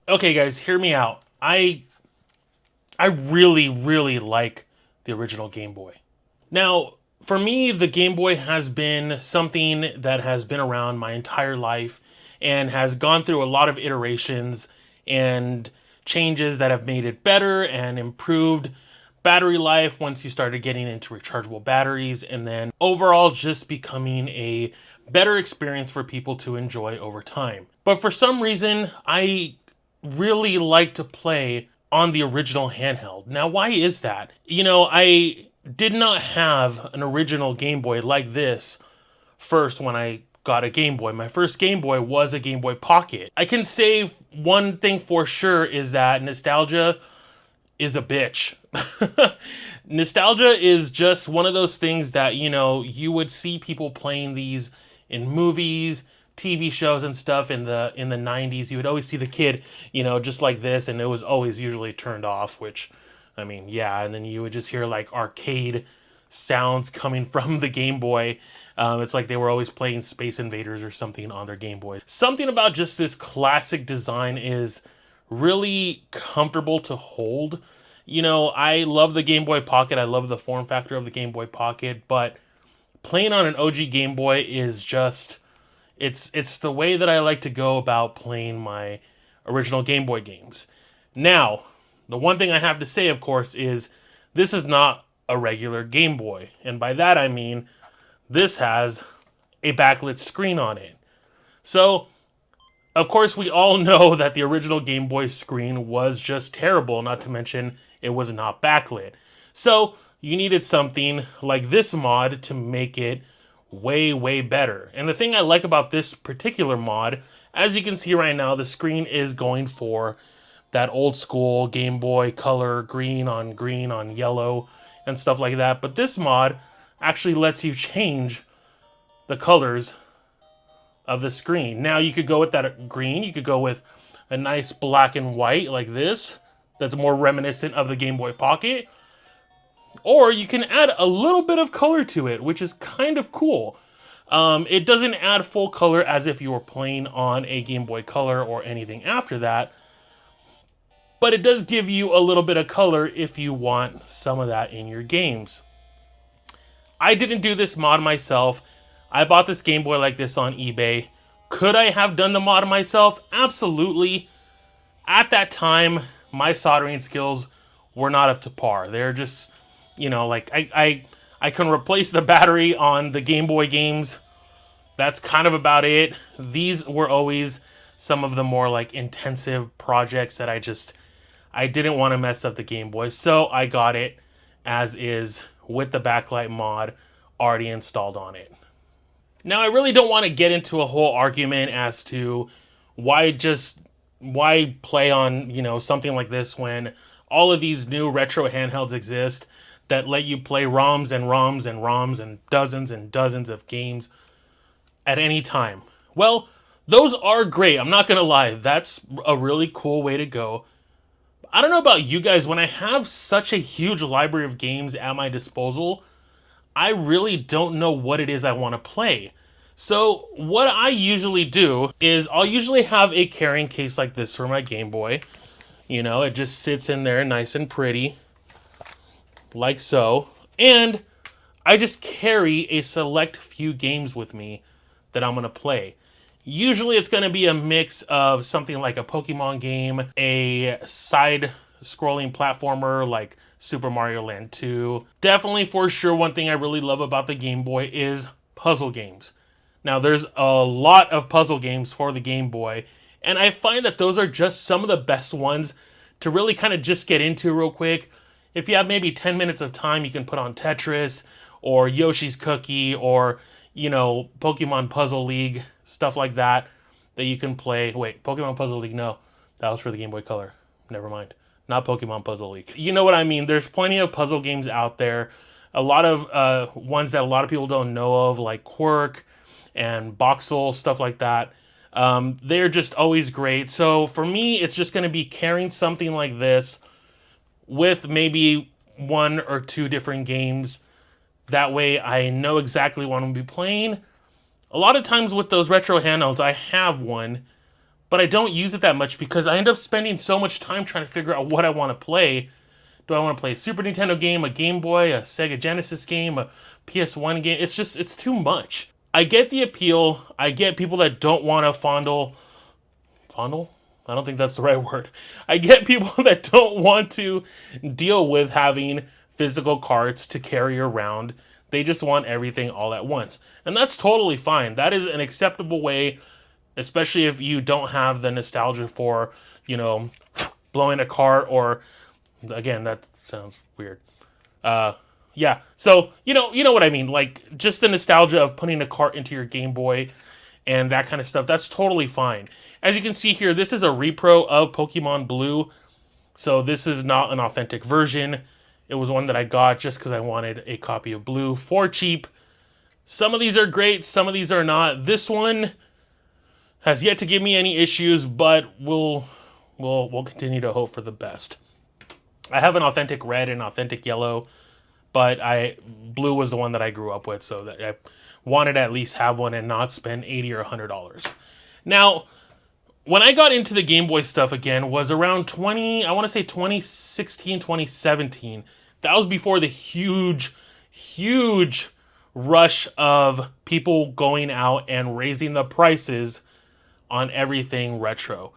Okay, guys, hear me out. I really, really like the original Game Boy. Now, for me, the Game Boy has been something that has been around my entire life and has gone through a lot of iterations and changes that have made it better and improved battery life once you started getting into rechargeable batteries, and then overall just becoming a better experience for people to enjoy over time. But for some reason, I really like to play on the original handheld. Now, why is that? I did not have an original Game Boy like this first when I got a Game Boy. My first Game Boy was a Game Boy Pocket. I can say one thing for sure is that nostalgia is a bitch. Nostalgia is just one of those things that, you would see people playing these in movies, TV shows and stuff in the 90s. You would always see the kid, just like this, and it was always usually turned off, which I mean, yeah, and then you would just hear like arcade sounds coming from the Game Boy. It's like they were always playing Space Invaders or something on their Game Boy. Something about just this classic design is really comfortable to hold. I love the Game Boy Pocket. I love the form factor of the Game Boy Pocket, but playing on an OG Game Boy is just it's the way that I like to go about playing my original Game Boy games. Now, the one thing I have to say, of course, is this is not a regular Game Boy. And by that I mean this has a backlit screen on it. So, of course, we all know that the original Game Boy screen was just terrible, not to mention it was not backlit. So, you needed something like this mod to make it way, way better. And the thing I like about this particular mod, as you can see right now, the screen is going for that old school Game Boy color, green on yellow, and stuff like that. But this mod actually lets you change the colors of the screen. Now you could go with that green, you could go with a nice black and white like this, that's more reminiscent of the Game Boy Pocket. Or you can add a little bit of color to it, which is kind of cool. It doesn't add full color as if you were playing on a Game Boy Color or anything after that, but it does give you a little bit of color if you want some of that in your games. I didn't do this mod myself. I bought this Game Boy like this on eBay. Could I have done the mod myself? Absolutely. At that time, my soldering skills were not up to par. They're just, like I can replace the battery on the Game Boy games. That's kind of about it. These were always some of the more like intensive projects that I didn't want to mess up the Game Boy, so I got it as is with the Backlight mod already installed on it. Now, I really don't want to get into a whole argument as to why play on, something like this when all of these new retro handhelds exist that let you play ROMs and ROMs and ROMs and dozens of games at any time. Well, those are great. I'm not going to lie. That's a really cool way to go. I don't know about you guys, when I have such a huge library of games at my disposal, I really don't know what it is I want to play. So, what I usually do is I'll usually have a carrying case like this for my Game Boy. It just sits in there nice and pretty, like so. And I just carry a select few games with me that I'm going to play. Usually it's going to be a mix of something like a Pokemon game, a side-scrolling platformer like Super Mario Land 2. Definitely for sure one thing I really love about the Game Boy is puzzle games. Now there's a lot of puzzle games for the Game Boy, and I find that those are just some of the best ones to really kind of just get into real quick. If you have maybe 10 minutes of time, you can put on Tetris or Yoshi's Cookie or, Pokemon Puzzle League, stuff like that you can play. Wait, Pokemon Puzzle League, no. That was for the Game Boy Color. Never mind. Not Pokemon Puzzle League. You know what I mean? There's plenty of puzzle games out there. A lot of ones that a lot of people don't know of, like Quirk and Boxel, stuff like that. They're just always great. So for me, it's just going to be carrying something like this with maybe one or two different games. That way I know exactly what I'm going to be playing. A lot of times with those retro handhelds, I have one, but I don't use it that much because I end up spending so much time trying to figure out what I want to play. Do I want to play a Super Nintendo game, a Game Boy, a Sega Genesis game, a PS1 game? It's too much. I get the appeal. I get people that don't want to fondle? I don't think that's the right word. I get people that don't want to deal with having physical carts to carry around. They just want everything all at once. And that's totally fine. That is an acceptable way, especially if you don't have the nostalgia for, blowing a cart or, again, that sounds weird. Yeah. So, you know what I mean. Like, just the nostalgia of putting a cart into your Game Boy and that kind of stuff. That's totally fine. As you can see here, this is a repro of Pokemon Blue. So this is not an authentic version. It was one that I got just because I wanted a copy of Blue for cheap. Some of these are great, some of these are not. This one has yet to give me any issues, but we'll continue to hope for the best. I have an authentic red and authentic yellow, but Blue was the one that I grew up with, so that I wanted to at least have one and not spend $80 or $100. Now, when I got into the Game Boy stuff again was around 2016, 2017. That was before the huge rush of people going out and raising the prices on everything retro.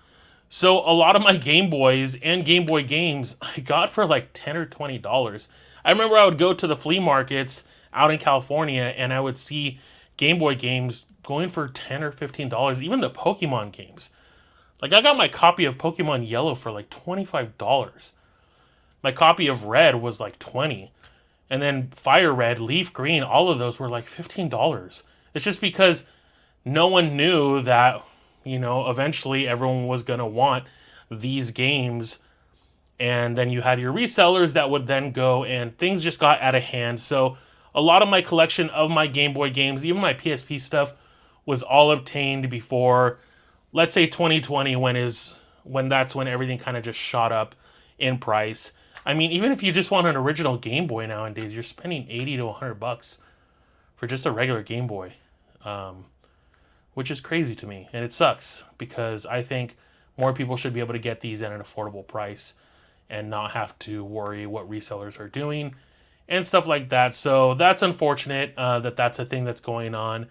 So a lot of my Game Boys and Game Boy games I got for like $10 or $20. I remember I would go to the flea markets out in California and I would see Game Boy games going for $10 or $15, even the Pokemon games. Like, I got my copy of Pokemon Yellow for like $25. My copy of Red was like $20. And then Fire Red, Leaf Green, all of those were like $15. It's just because no one knew that, eventually everyone was going to want these games. And then you had your resellers that would then go and things just got out of hand. So a lot of my collection of my Game Boy games, even my PSP stuff, was all obtained before, let's say 2020, when that's when everything kind of just shot up in price. I mean, even if you just want an original Game Boy nowadays, you're spending $80 to $100 for just a regular Game Boy, which is crazy to me, and it sucks because I think more people should be able to get these at an affordable price and not have to worry what resellers are doing and stuff like that. So that's unfortunate that that's a thing that's going on.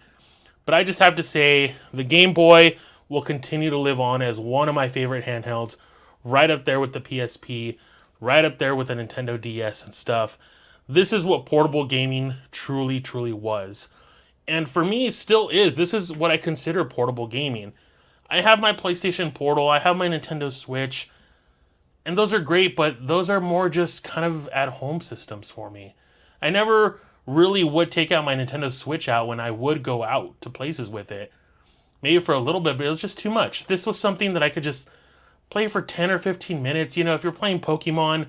But I just have to say the Game Boy will continue to live on as one of my favorite handhelds, right up there with the PSP, right up there with the Nintendo DS and stuff. This is what portable gaming truly, truly was. And for me, it still is. This is what I consider portable gaming. I have my PlayStation Portal, I have my Nintendo Switch, and those are great, but those are more just kind of at-home systems for me. I never really would take out my Nintendo Switch out when I would go out to places with it. Maybe for a little bit, but it was just too much. This was something that I could just play for 10 or 15 minutes. If you're playing Pokemon,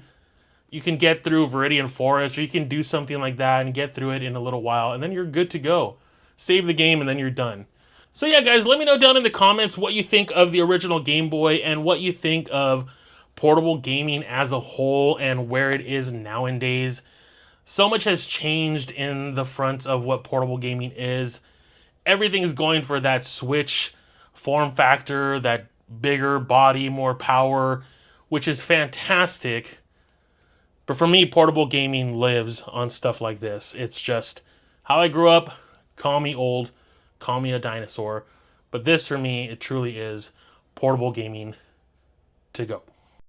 you can get through Viridian Forest, or you can do something like that and get through it in a little while, and then you're good to go. Save the game, and then you're done. So yeah, guys, let me know down in the comments what you think of the original Game Boy and what you think of portable gaming as a whole and where it is nowadays. So much has changed in the front of what portable gaming is. Everything is going for that Switch form factor, that bigger body, more power, which is fantastic. But for me, portable gaming lives on stuff like this. It's just how I grew up. Call me old, call me a dinosaur. But this, for me, it truly is portable gaming to go.